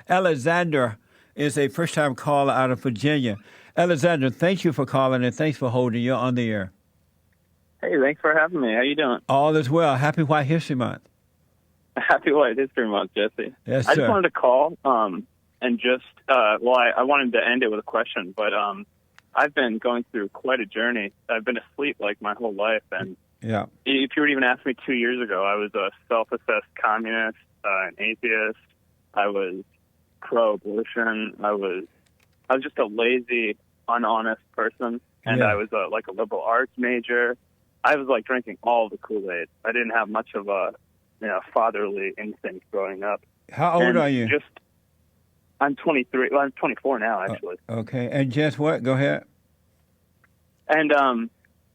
Alexander is a first-time caller out of Virginia. Alexander, thank you for calling and thanks for holding. You're on the air. Hey, thanks for having me. How you doing? All is well. Happy White History Month. Happy White History Month, Jesse. Yes, I just sir. wanted to call and just, I wanted to end it with a question, but I've been going through quite a journey. I've been asleep like my whole life, and Yeah. if you would even ask me 2 years ago, I was a self-assessed communist, an atheist. I was pro-abortion. I was just a lazy, unhonest person, and Yeah. I was like a liberal arts major. I was like drinking all the Kool-Aid. I didn't have much of a fatherly instinct growing up. How old And are you? I'm 23. Well, I'm 24 now, actually. Okay. And just what? Go ahead. And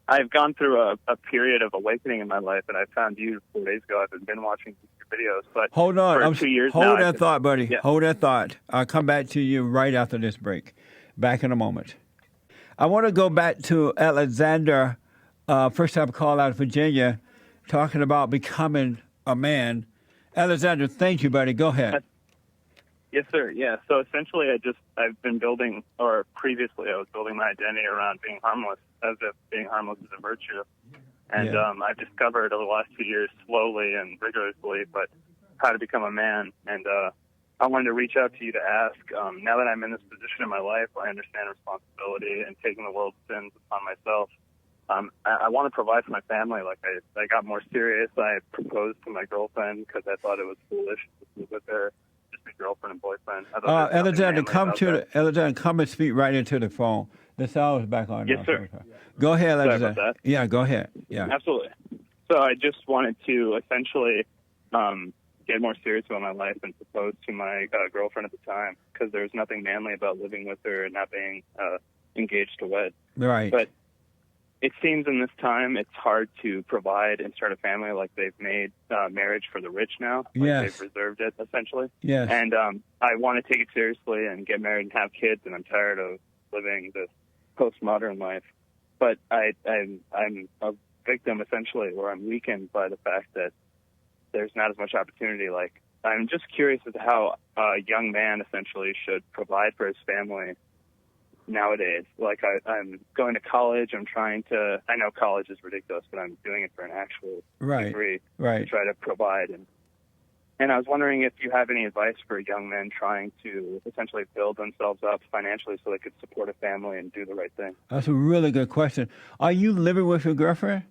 I've gone through a period of awakening in my life, and I found you 4 days ago. I've been watching your videos, but Hold on. for 2 years Hold now, that thought, buddy. Yeah. Hold that thought. I'll come back to you right after this break. Back in a moment. I want to go back to Alexander, first-time call out of Virginia, talking about becoming a man. Alexander, thank you, buddy. Go ahead. Yes, sir. Yeah. So essentially, I've been building, or previously I was building my identity around being harmless, as if being harmless is a virtue. And Yeah. I've discovered over the last 2 years, slowly and rigorously, but how to become a man. And I wanted to reach out to you to ask, now that I'm in this position in my life where I understand responsibility and taking the world's sins upon myself, I want to provide for my family. Like I got more serious. I proposed to my girlfriend because I thought it was foolish to live with her. Just a girlfriend and boyfriend. I thought there was nothing Alexander, manly come about to that. Alexander, come and speak right into the phone. The sound is back on now. Yes, sir. Go ahead, Sorry Alexander. about that. Yeah, go ahead. Yeah. Absolutely. So I just wanted to essentially get more serious about my life and propose to my girlfriend at the time, because there was nothing manly about living with her and not being engaged to wed. Right. But it seems in this time it's hard to provide and start a family. Like they've made marriage for the rich now. Like Yes. They've reserved it, essentially. Yes. And I want to take it seriously and get married and have kids, and I'm tired of living this postmodern life. But I'm a victim, essentially, where I'm weakened by the fact that there's not as much opportunity. Like, I'm just curious as to how a young man essentially should provide for his family nowadays. Like, I'm going to college. I know college is ridiculous, but I'm doing it for an actual degree to Right. try to provide. And I was wondering if you have any advice for young men trying to essentially build themselves up financially so they could support a family and do the right thing. That's a really good question. Are you living with your girlfriend?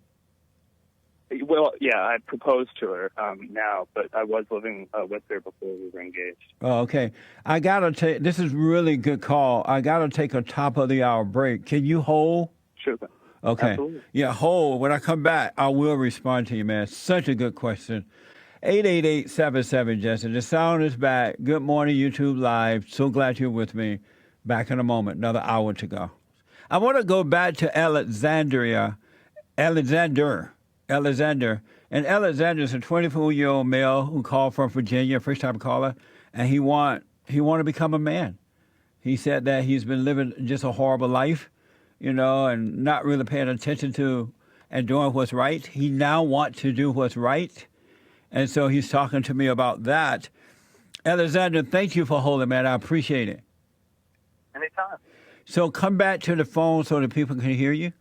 Well, yeah, I proposed to her now, but I was living with her before we were engaged. Oh, okay. I gotta take. This is really good call. I gotta take a top of the hour break. Can you hold? Sure thing. Okay. Absolutely. Yeah, hold. When I come back, I will respond to you, man. Such a good question. 888-77 Jesse. The sound is back. Good morning, YouTube Live. So glad you're with me. Back in a moment. Another hour to go. I want to go back to Alexander. And Alexander is a 24-year-old male who called from Virginia, first-time caller, and he want to become a man. He said that he's been living just a horrible life, and not really paying attention to and doing what's right. He now wants to do what's right, and so he's talking to me about that. Alexander, thank you for holding, man. I appreciate it. Anytime. So come back to the phone so that people can hear you.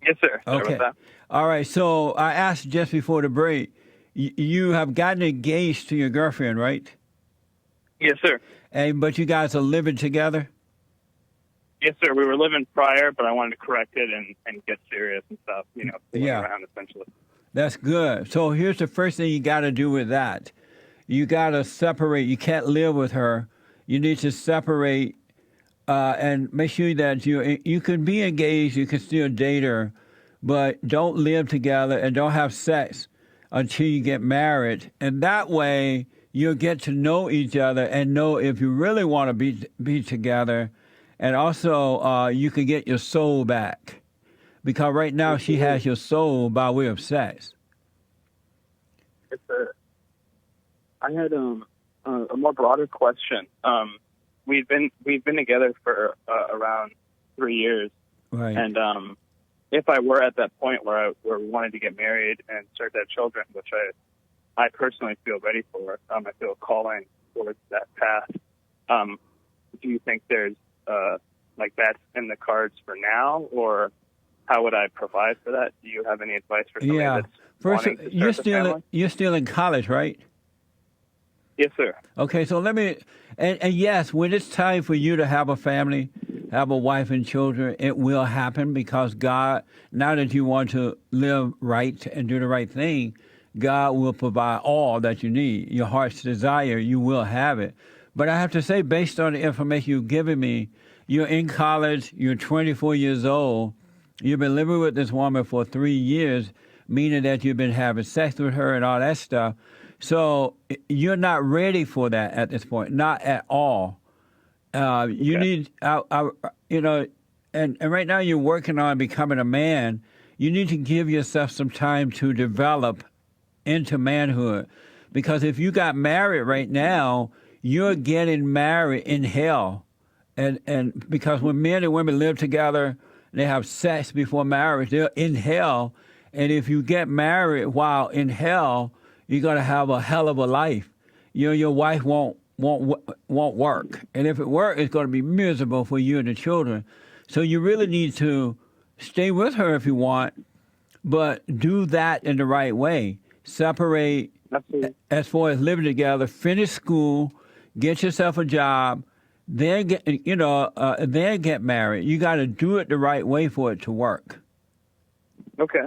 Yes, sir. Sorry Okay. about that. All right. So I asked just before the break, you have gotten engaged to your girlfriend, right? Yes, sir. But you guys are living together? Yes, sir. We were living prior, but I wanted to correct it and get serious and stuff, fooling Yeah. around, essentially. That's good. So here's the first thing you got to do with that. You got to separate. You can't live with her. You need to separate and make sure that you can be engaged, you can still date her, but don't live together and don't have sex until you get married. And that way you'll get to know each other and know if you really want to be together. And also you can get your soul back. Because right now she has your soul by way of sex. Yes, sir. I had a more broader question. We've been together for around 3 years, Right. and if I were at that point where we wanted to get married and start to have children, which I personally feel ready for, I feel a calling towards that path. Do you think there's like that's in the cards for now, or how would I provide for that? Do you have any advice for somebody that's First, wanting to start a family? you're still in college, right? Yes, sir. Okay, so let me, and yes, when it's time for you to have a family, have a wife and children, it will happen because God, now that you want to live right and do the right thing, God will provide all that you need. Your heart's desire, you will have it. But I have to say, based on the information you've given me, you're in college, you're 24 years old, you've been living with this woman for 3 years, meaning that you've been having sex with her and all that stuff. So you're not ready for that at this point, not at all. You need, you know, and right now you're working on becoming a man. You need to give yourself some time to develop into manhood. Because if you got married right now, you're getting married in hell. And because when men and women live together, they have sex before marriage, they're in hell. And if you get married while in hell, you're going to have a hell of a life. You know, your wife won't work. And if it works, it's going to be miserable for you and the children. So you really need to stay with her if you want, but do that in the right way. Separate. Absolutely. As far as living together, finish school, get yourself a job, then then get married. You got to do it the right way for it to work. Okay.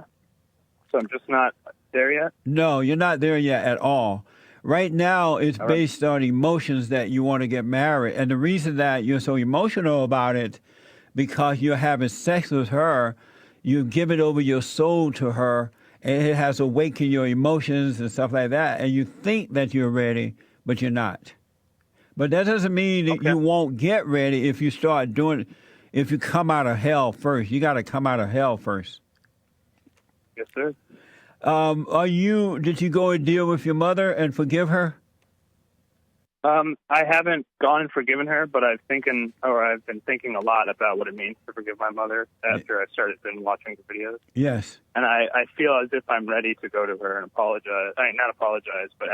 So I'm just not there yet? No, you're not there yet at all. Right now, it's All right. based on emotions that you want to get married. And the reason that you're so emotional about it, because you're having sex with her, you've given over your soul to her, and it has awakened your emotions and stuff like that. And you think that you're ready, but you're not. But that doesn't mean that you won't get ready if you start doing, if you come out of hell first. You got to come out of hell first. Yes, sir. Did you go and deal with your mother and forgive her? I haven't gone and forgiven her, but I've been thinking a lot about what it means to forgive my mother after I started watching the videos. Yes. And I feel as if I'm ready to go to her and apologize. Not apologize, but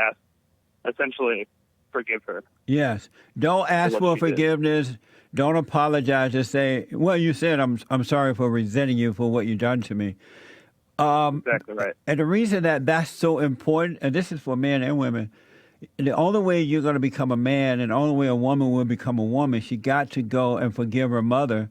essentially forgive her. Yes. Don't ask for forgiveness. Don't apologize. Just say, well, you said, I'm sorry for resenting you for what you've done to me. Exactly right. And the reason that that's so important, and this is for men and women, the only way you're going to become a man and the only way a woman will become a woman, she got to go and forgive her mother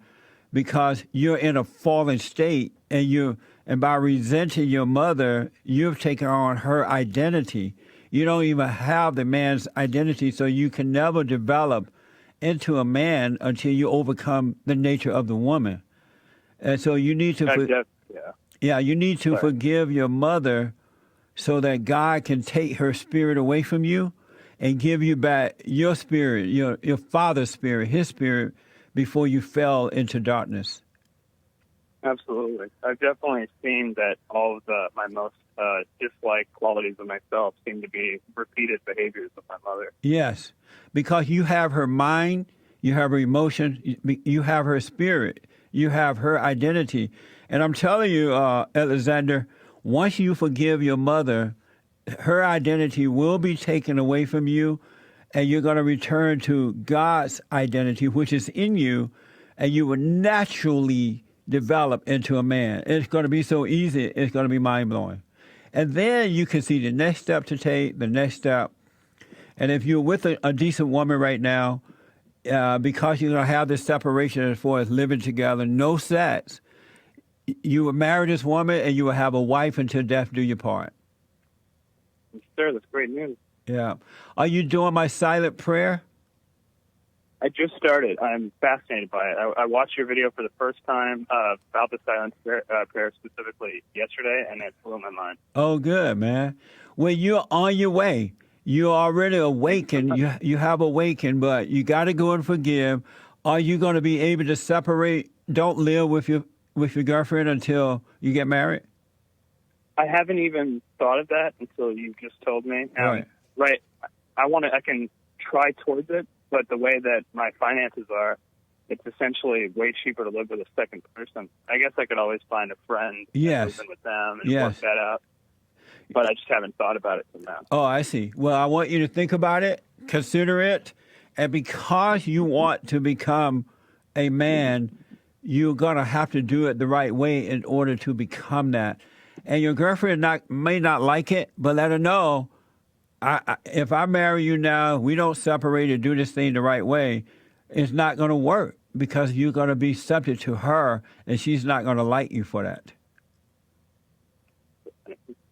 because you're in a fallen state and by resenting your mother, you've taken on her identity. You don't even have the man's identity, so you can never develop into a man until you overcome the nature of the woman. And so you need to... Yeah, you need to forgive your mother so that God can take her spirit away from you and give you back your spirit, your father's spirit, his spirit, before you fell into darkness. Absolutely. I've definitely seen that all of my most disliked qualities of myself seem to be repeated behaviors of my mother. Yes, because you have her mind, you have her emotion, you have her spirit, you have her identity. And I'm telling you, Alexander, once you forgive your mother, her identity will be taken away from you, and you're going to return to God's identity, which is in you, and you will naturally develop into a man. It's going to be so easy. It's going to be mind-blowing. And then you can see the next step to take, the next step. And if you're with a decent woman right now, because you're going to have this separation as far as living together, no sex, you will marry this woman and you will have a wife until death do you part. Sure, that's great news. Yeah. Are you doing my silent prayer? I just started. I'm fascinated by it. I watched your video for the first time about the silent prayer specifically yesterday, and it blew my mind. Oh, good, man. Well, you're on your way. You're already awakened. You have awakened, but you got to go and forgive. Are you going to be able to separate? Don't live with your girlfriend until you get married? I haven't even thought of that until you just told me. Right. I can try towards it, but the way that my finances are, it's essentially way cheaper to live with a second person. I guess I could always find a friend and move in with them and work that out. but I just haven't thought about it till now. Oh, I see. Well, I want you to think about it, consider it, and because you want to become a man, you're going to have to do it the right way in order to become that. And your girlfriend may not like it, but let her know, if I marry you now, we don't separate and do this thing the right way, it's not going to work because you're going to be subject to her, and she's not going to like you for that.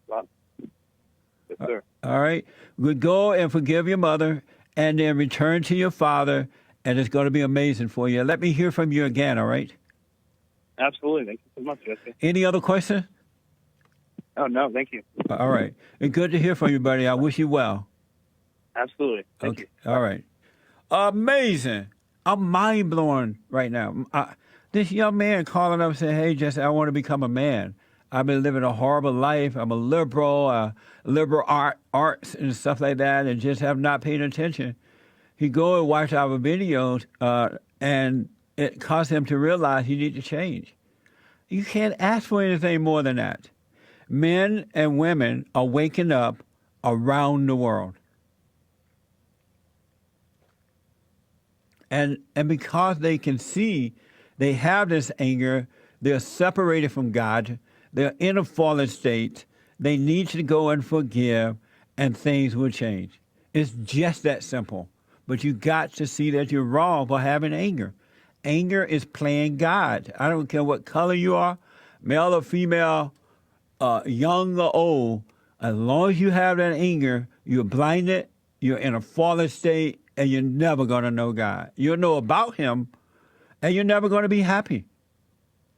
Well, yes, sir. All right? Go and forgive your mother, and then return to your father, and it's going to be amazing for you. Let me hear from you again, all right? Absolutely. Thank you so much, Jesse. Any other questions? Oh, no, thank you. All right. It's good to hear from you, buddy. I wish you well. Absolutely. Thank you. All right. Amazing. I'm mind blown right now. This young man calling up and saying, hey, Jesse, I want to become a man. I've been living a horrible life. I'm a liberal arts and stuff like that, and just have not paid attention. He go and watch our videos, and it caused him to realize he needs to change. You can't ask for anything more than that. Men and women are waking up around the world. And because they can see they have this anger, they're separated from God, they're in a fallen state, they need to go and forgive, and things will change. It's just that simple. But you got to see that you're wrong for having anger. Anger is playing God. I don't care what color you are, male or female, young or old, as long as you have that anger, you're blinded, you're in a fallen state, and you're never going to know God. You'll know about him, and you're never going to be happy.